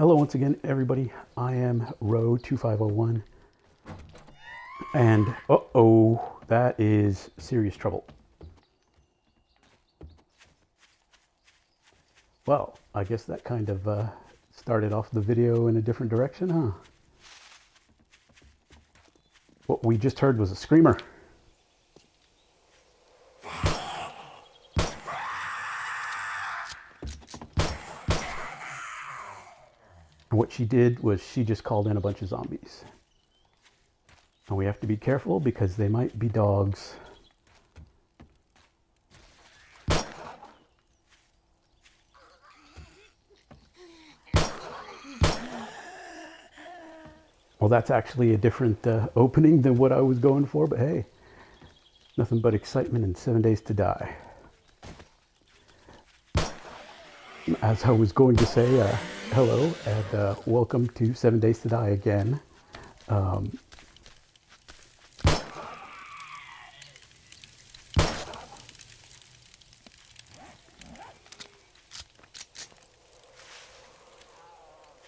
Hello once again, everybody. I am Row2501, and uh-oh, that is serious trouble. Well, I guess that kind of started off the video in a different direction, huh? What we just heard was a screamer. And what she did was she just called in a bunch of zombies. And we have to be careful because they might be dogs. Well, that's actually a different opening than what I was going for, but hey, nothing but excitement and 7 days to die. As I was going to say, hello and welcome to 7 Days to Die again.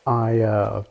I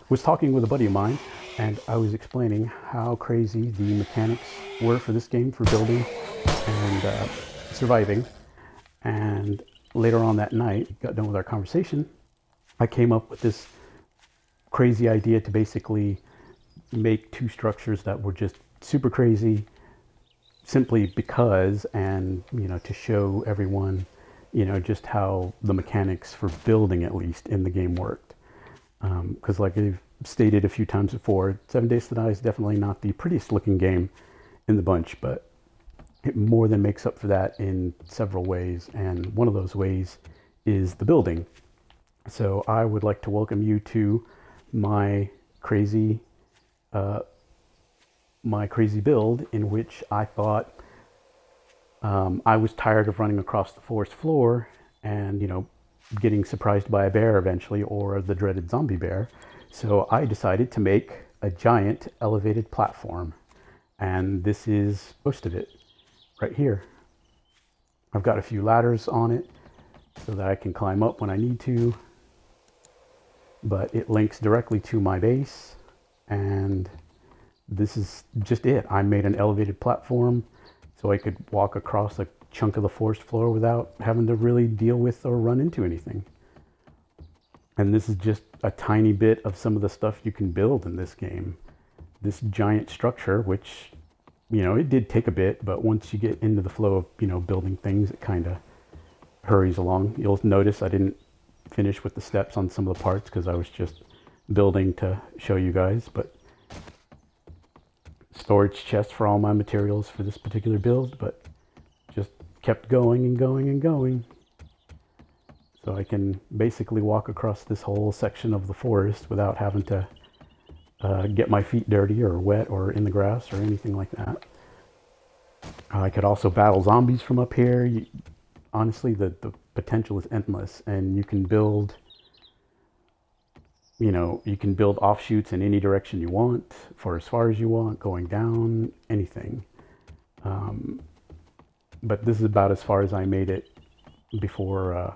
was talking with a buddy of mine, and I was explaining how crazy the mechanics were for this game for building and surviving. And later on that night, got done with our conversation, I came up with this crazy idea to basically make two structures that were just super crazy simply because, and to show everyone just how the mechanics for building at least in the game worked. Because like I've stated a few times before, 7 Days to Die is definitely not the prettiest looking game in the bunch, but it more than makes up for that in several ways, and one of those ways is the building. So I would like to welcome you to my crazy build, in which I thought I was tired of running across the forest floor and getting surprised by a bear eventually, or the dreaded zombie bear. So I decided to make a giant elevated platform, and this is most of it right here. I've got a few ladders on it so that I can climb up when I need to, but it links directly to my base, and this is just it. I made an elevated platform so I could walk across a chunk of the forest floor without having to really deal with or run into anything. And this is just a tiny bit of some of the stuff you can build in this game. This giant structure, which it did take a bit, but once you get into the flow of building things, it kind of hurries along. You'll notice I didn't finish with the steps on some of the parts because I was just building to show you guys. But storage chest for all my materials for this particular build, but just kept going and going and going. So I can basically walk across this whole section of the forest without having to get my feet dirty or wet or in the grass or anything like that. I could also battle zombies from up here. Honestly, the potential is endless, and you can build offshoots in any direction you want, for as far as you want, going down, anything. But this is about as far as I made it before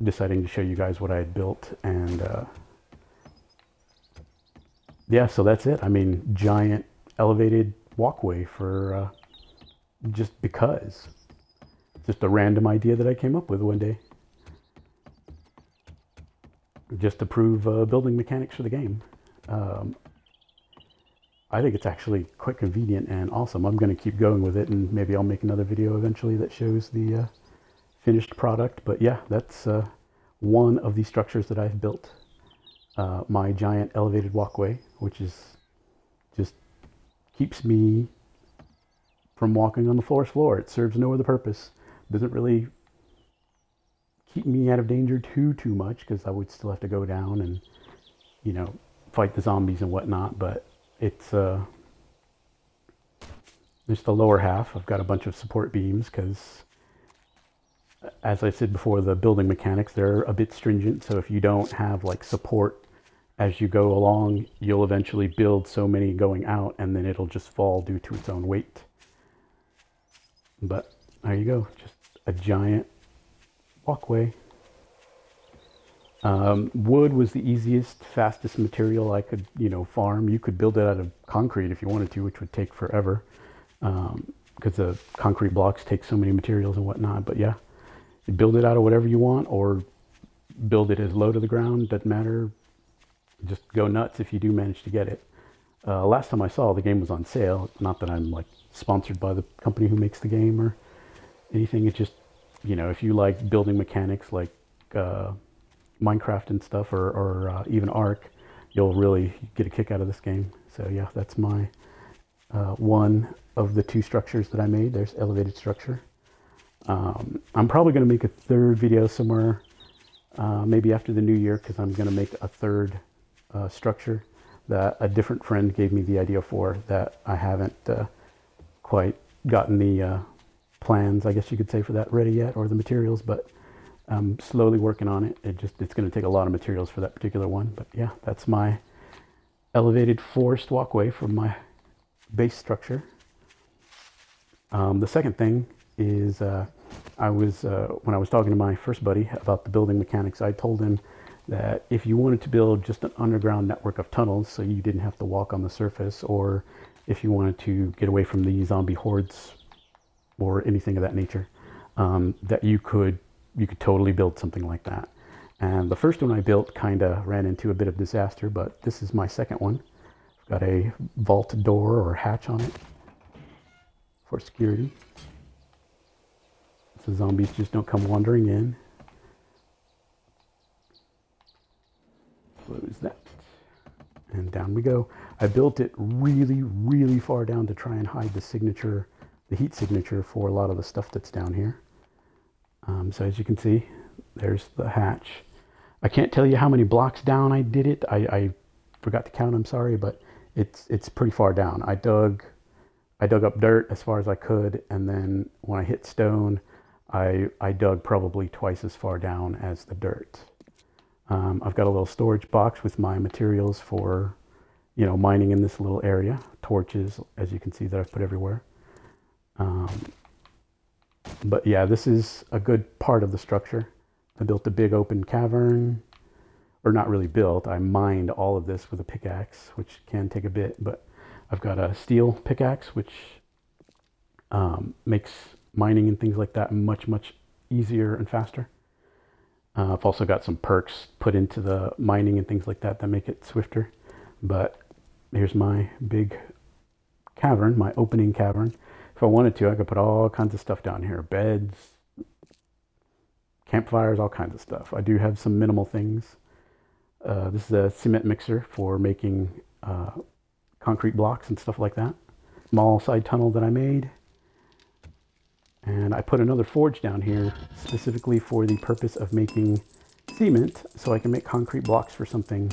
deciding to show you guys what I had built. And yeah, so that's it. I mean, giant elevated walkway for just because. Just a random idea that I came up with one day. Just to prove building mechanics for the game. I think it's actually quite convenient and awesome. I'm going to keep going with it, and maybe I'll make another video eventually that shows the finished product. But yeah, that's one of the structures that I've built. My giant elevated walkway, which is just keeps me from walking on the forest floor. It serves no other purpose. Doesn't really keep me out of danger too much, because I would still have to go down and fight the zombies and whatnot. But it's just the lower half. I've got a bunch of support beams because, as I said before, the building mechanics, they're a bit stringent. So if you don't have like support as you go along, you'll eventually build so many going out, and then it'll just fall due to its own weight. But there you go, just a giant walkway. Wood was the easiest, fastest material I could, farm. You could build it out of concrete if you wanted to, which would take forever, because the concrete blocks take so many materials and whatnot. But yeah, you build it out of whatever you want, or build it as low to the ground. Doesn't matter. Just go nuts if you do manage to get it. Last time I saw, the game was on sale. Not that I'm like sponsored by the company who makes the game or anything. It's just, if you like building mechanics like Minecraft and stuff, or even Ark, you'll really get a kick out of this game. So yeah, that's my one of the two structures that I made. There's elevated structure. I'm probably going to make a third video somewhere, maybe after the new year, because I'm going to make a third structure that a different friend gave me the idea for, that I haven't quite gotten the plans, I guess you could say, for that ready yet, or the materials, but I'm slowly working on it. It's going to take a lot of materials for that particular one. But yeah, that's my elevated forest walkway for my base structure. The second thing is when I was talking to my first buddy about the building mechanics, I told him that if you wanted to build just an underground network of tunnels so you didn't have to walk on the surface, or if you wanted to get away from the zombie hordes or anything of that nature, that you could totally build something like that. And the first one I built kind of ran into a bit of disaster, but this is my second one. I've got a vault door or hatch on it for security, so zombies just don't come wandering in. Close that, and down we go. I built it really, really far down to try and hide the heat signature for a lot of the stuff that's down here. So as you can see, there's the hatch. I can't tell you how many blocks down I did it. I forgot to count, I'm sorry, but it's pretty far down. I dug up dirt as far as I could, and then when I hit stone, I dug probably twice as far down as the dirt. I've got a little storage box with my materials for, mining in this little area. Torches, as you can see, that I've put everywhere. But yeah, this is a good part of the structure. I built a big open cavern, or not really built. I mined all of this with a pickaxe, which can take a bit, but I've got a steel pickaxe, which makes mining and things like that much, much easier and faster. I've also got some perks put into the mining and things like that make it swifter. But here's my big cavern, my opening cavern. If I wanted to, I could put all kinds of stuff down here. Beds, campfires, all kinds of stuff. I do have some minimal things. This is a cement mixer for making concrete blocks and stuff like that. Small side tunnel that I made. And I put another forge down here specifically for the purpose of making cement, so I can make concrete blocks for something.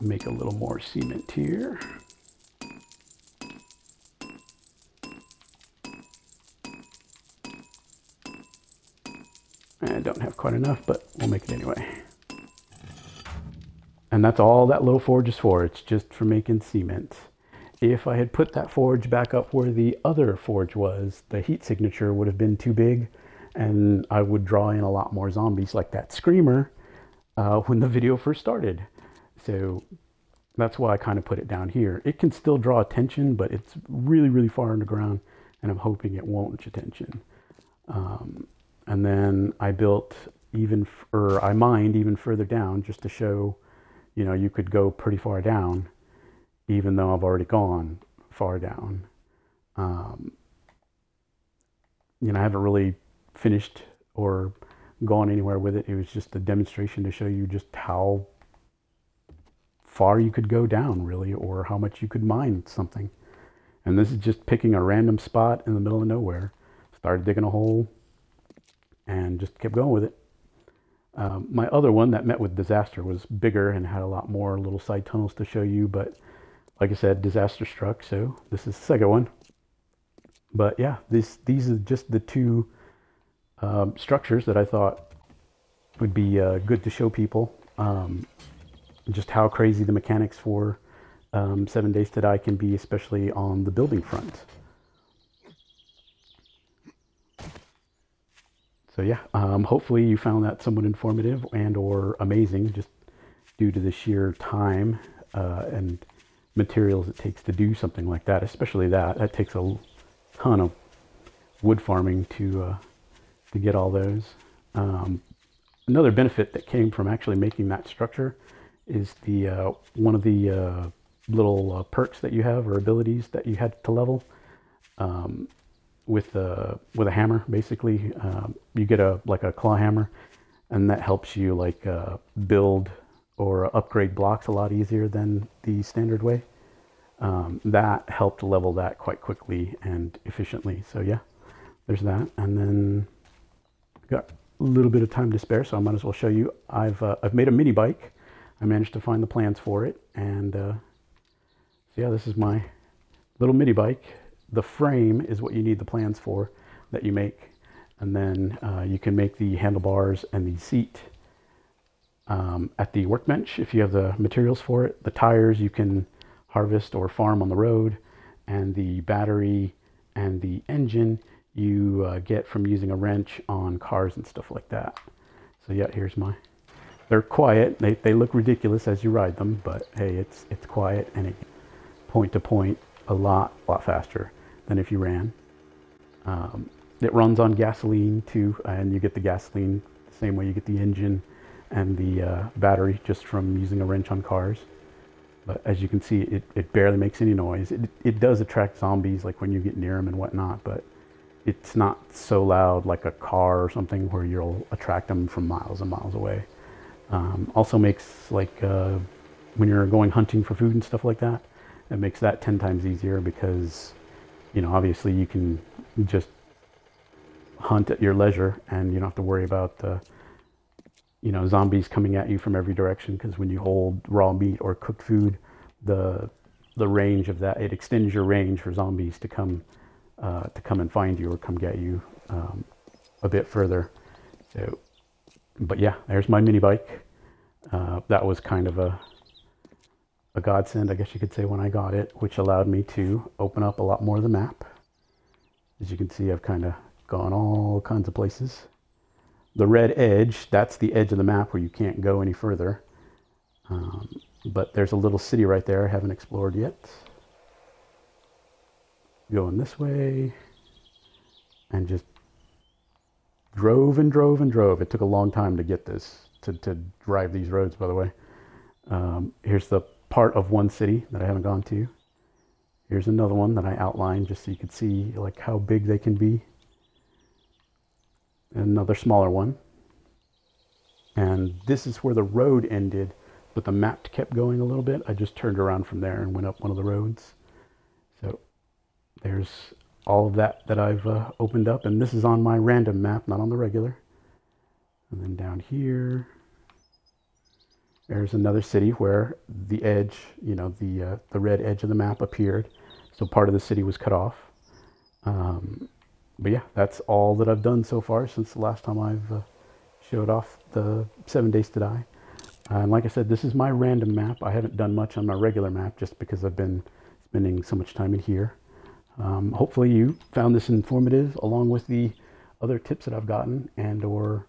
Make a little more cement here. I don't have quite enough, but we'll make it anyway. And that's all that little forge is for. It's just for making cement. If I had put that forge back up where the other forge was, the heat signature would have been too big, and I would draw in a lot more zombies like that screamer when the video first started. So that's why I kind of put it down here. It can still draw attention, but it's really, really far underground, and I'm hoping it won't attention. And then I I mined even further down just to show, you could go pretty far down, even though I've already gone far down. I haven't really finished or gone anywhere with it. It was just a demonstration to show you just how far you could go down, really, or how much you could mine something. And this is just picking a random spot in the middle of nowhere. Started digging a hole and just kept going with it. My other one that met with disaster was bigger and had a lot more little side tunnels to show you, but like I said, disaster struck, so this is the second one. But yeah, these are just the two structures that I thought would be good to show people just how crazy the mechanics for 7 Days to Die can be, especially on the building front. So yeah, hopefully you found that somewhat informative and or amazing, just due to the sheer time and materials it takes to do something like that, especially that. That takes a ton of wood farming to get all those. Another benefit that came from actually making that structure is the one of the little perks that you have, or abilities that you had to level with a hammer. Basically, you get like a claw hammer, and that helps you like build or upgrade blocks a lot easier than the standard way. That helped level that quite quickly and efficiently. So yeah, there's that. And then got a little bit of time to spare, so I might as well show you. I've made a mini bike. I managed to find the plans for it, and so yeah, this is my little mini bike. The frame is what you need the plans for that you make, and then you can make the handlebars and the seat at the workbench if you have the materials for it. The tires you can harvest or farm on the road, and the battery and the engine you get from using a wrench on cars and stuff like that. So yeah, here's my. They're quiet. They look ridiculous as you ride them, but hey, it's quiet, and it point to point a lot faster than if you ran. It runs on gasoline too, and you get the gasoline the same way you get the engine and the battery, just from using a wrench on cars. But as you can see, it barely makes any noise. It does attract zombies, like when you get near them and whatnot, but it's not so loud like a car or something where you'll attract them from miles and miles away. Also makes, like when you're going hunting for food and stuff like that, it makes that 10 times easier, because you know, obviously you can just hunt at your leisure and you don't have to worry about you know, zombies coming at you from every direction, because when you hold raw meat or cooked food, the range of that, it extends your range for zombies to come and find you or come get you a bit further. So, but yeah, there's my mini bike. That was kind of a godsend, I guess you could say, when I got it, which allowed me to open up a lot more of the map. As you can see, I've kind of gone all kinds of places. The red edge, that's the edge of the map where you can't go any further. But there's a little city right there I haven't explored yet. Going this way, and just drove and drove and drove. It took a long time to get this, to drive these roads, by the way. Here's the part of one city that I haven't gone to. Here's another one that I outlined just so you could see like how big they can be. Another smaller one. And this is where the road ended, but the map kept going a little bit. I just turned around from there and went up one of the roads. So there's all of that I've opened up, and this is on my random map, not on the regular. And then down here, there's another city where the edge, you know, the red edge of the map appeared. So part of the city was cut off. But yeah, that's all that I've done so far since the last time I've showed off the 7 Days to Die. And like I said, this is my random map. I haven't done much on my regular map just because I've been spending so much time in here. Hopefully you found this informative, along with the other tips that I've gotten, and or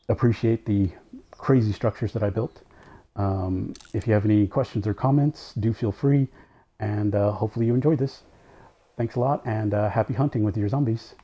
appreciate the crazy structures that I built. If you have any questions or comments, do feel free, and hopefully you enjoyed this. Thanks a lot, and happy hunting with your zombies.